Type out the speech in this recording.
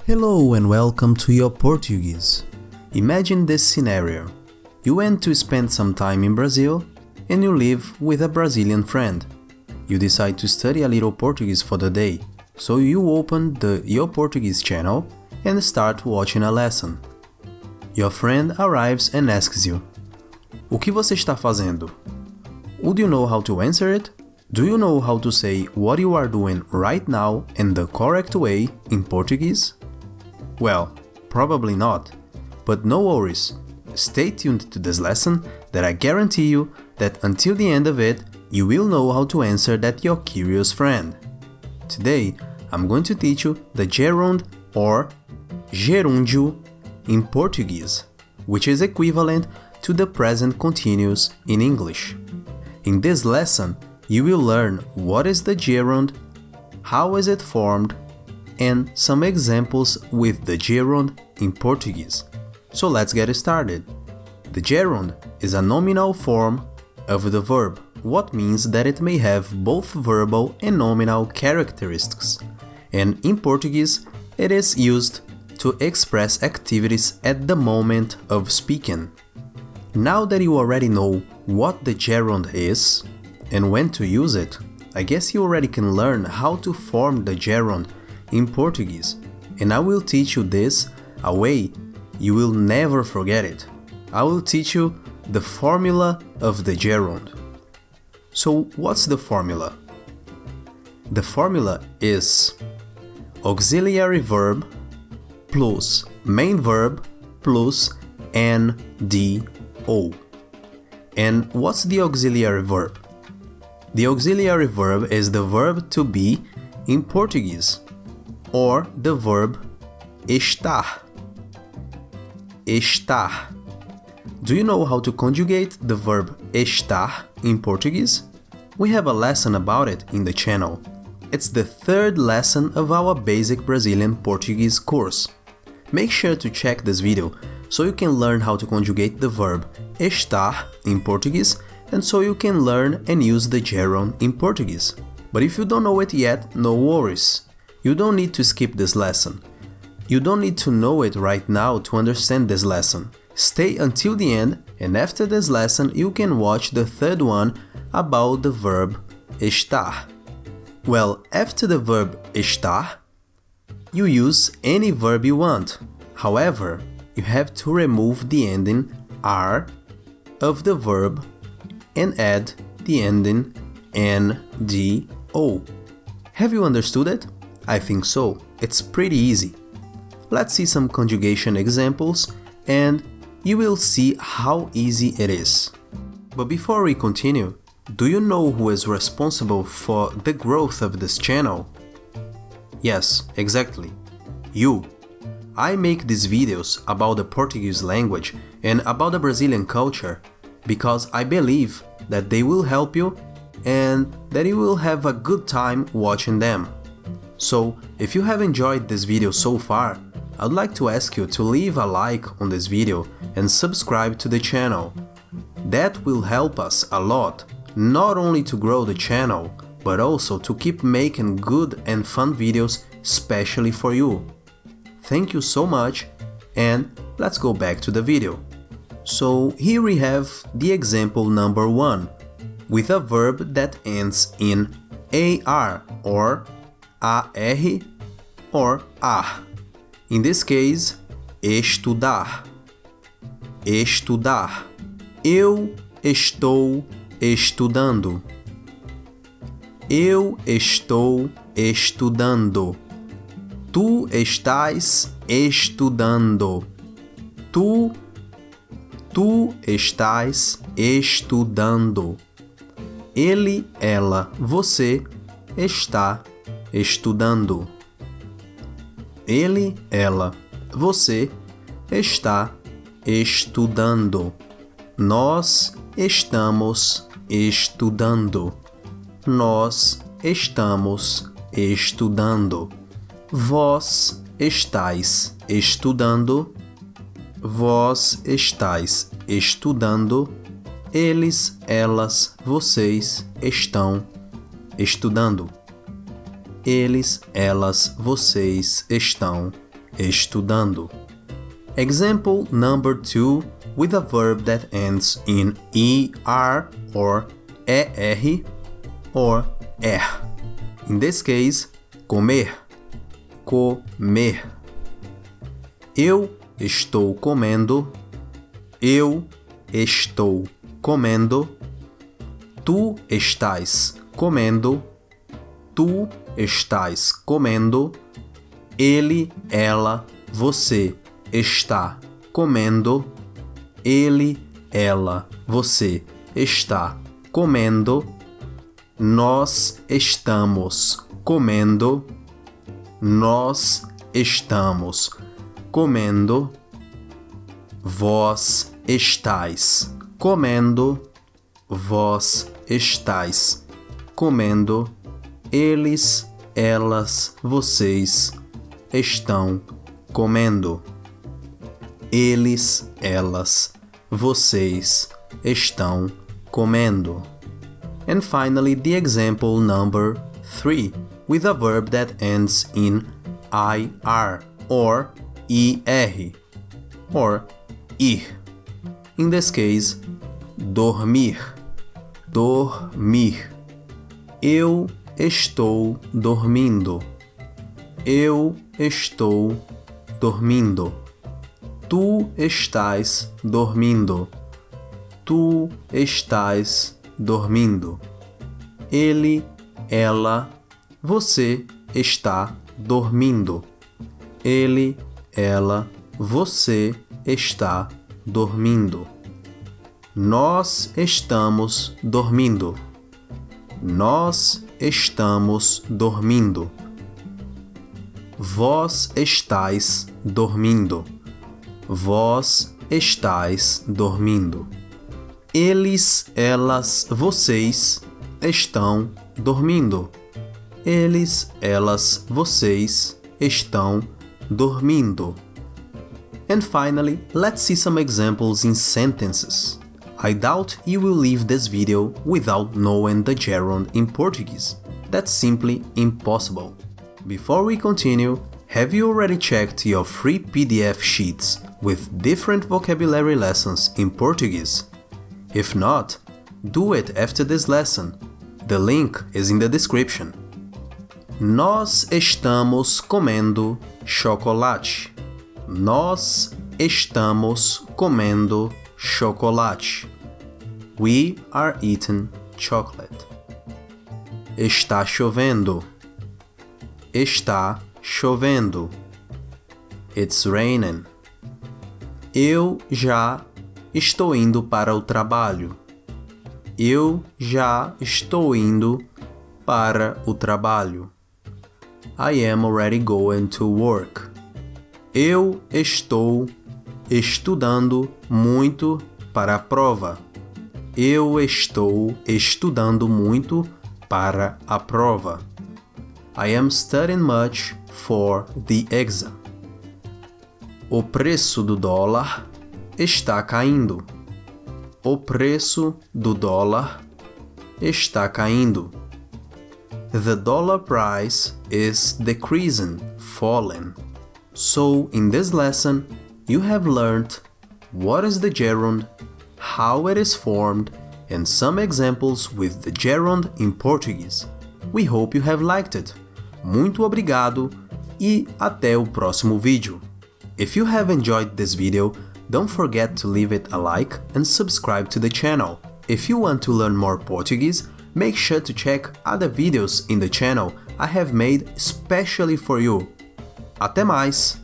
Hello and welcome to your Portuguese. Imagine this scenario. You went to spend some time in Brazil and you live with a Brazilian friend. You decide to study a little Portuguese for the day, so you open the Your Portuguese channel and start watching a lesson. Your friend arrives and asks you, "O que você está fazendo?" Would you know how to answer it? Do you know how to say what you are doing right now in the correct way in Portuguese? Well, probably not, but no worries. Stay tuned to this lesson that I guarantee you that until the end of it, you will know how to answer that your curious friend. Today, I'm going to teach you the gerund or gerúndio in Portuguese, which is equivalent to the present continuous in English. In this lesson, you will learn what is the gerund, how is it formed, and some examples with the gerund in Portuguese. So let's get started. The gerund is a nominal form of the verb, what means that it may have both verbal and nominal characteristics. And in Portuguese, it is used to express activities at the moment of speaking. Now that you already know what the gerund is and when to use it, I guess you already can learn how to form the gerund in Portuguese, and I will teach you this a way you will never forget it. I will teach you the formula of the gerund. So what's the formula? The formula is auxiliary verb plus main verb plus NDO. And what's the auxiliary verb? The auxiliary verb is the verb to be in Portuguese, or the verb estar. Estar. Do you know how to conjugate the verb estar in Portuguese? We have a lesson about it in the channel. It's the third lesson of our Basic Brazilian Portuguese course. Make sure to check this video so you can learn how to conjugate the verb estar in Portuguese and so you can learn and use the gerund in Portuguese. But if you don't know it yet, no worries. You don't need to skip this lesson. You don't need to know it right now to understand this lesson. Stay until the end, and after this lesson you can watch the third one about the verb estar. Well, after the verb estar, you use any verb you want. However, you have to remove the ending "r" of the verb and add the ending "ndo". Have you understood it? I think so. It's pretty easy. Let's see some conjugation examples and you will see how easy it is. But before we continue, do you know who is responsible for the growth of this channel? Yes, exactly. You. I make these videos about the Portuguese language and about the Brazilian culture because I believe that they will help you and that you will have a good time watching them. So, if you have enjoyed this video so far, I'd like to ask you to leave a like on this video and subscribe to the channel. That will help us a lot, not only to grow the channel, but also to keep making good and fun videos especially for you. Thank you so much, and let's go back to the video. So here we have the example number 1, with a verb that ends in AR or AR or AR. In this case, estudar. Estudar. Eu estou estudando. Eu estou estudando. Tu estás estudando. Tu estás estudando. Ele, ela, você está estudando. Ele, ela, você está estudando. Nós estamos estudando. Nós estamos estudando. Vós estáis estudando. Vós estáis estudando. Eles, elas, vocês estão estudando. Eles, elas, vocês estão estudando. Example number 2 with a verb that ends in er or er or er. In this case, comer, comer. Eu estou comendo, eu estou comendo. Tu estás comendo, tu estás comendo. Ele, ela, você está comendo. Ele, ela, você está comendo. Nós estamos comendo. Nós estamos comendo. Vós estáis comendo. Vós estáis comendo. Eles, elas, vocês estão comendo. Eles, elas, vocês estão comendo. And finally, the example number 3 with a verb that ends in ir or er or ir. In this case, dormir, dormir. Eu estou dormindo. Eu estou dormindo. Tu estás dormindo. Tu estás dormindo. Ele, ela, você está dormindo. Ele, ela, você está dormindo. Nós estamos dormindo. Nós estamos dormindo. Vós estáis dormindo. Vós estáis dormindo. Eles, elas, vocês estão dormindo. Eles, elas, vocês estão dormindo. And finally, let's see some examples in sentences. I doubt you will leave this video without knowing the gerund in Portuguese. That's simply impossible. Before we continue, have you already checked your free PDF sheets with different vocabulary lessons in Portuguese? If not, do it after this lesson. The link is in the description. Nós estamos comendo chocolate. Nós estamos comendo chocolate. We are eating chocolate. Está chovendo. Está chovendo. It's raining. Eu já estou indo para o trabalho. Eu já estou indo para o trabalho. I am already going to work. Eu estou estudando muito para a prova. Eu estou estudando muito para a prova. I am studying much for the exam. O preço do dólar está caindo. O preço do dólar está caindo. The dollar price is decreasing, falling. So, in this lesson, you have learned what is the gerund, how it is formed, and some examples with the gerund in Portuguese. We hope you have liked it. Muito obrigado e até o próximo vídeo. If you have enjoyed this video, don't forget to leave it a like and subscribe to the channel. If you want to learn more Portuguese, make sure to check other videos in the channel I have made especially for you. Até mais!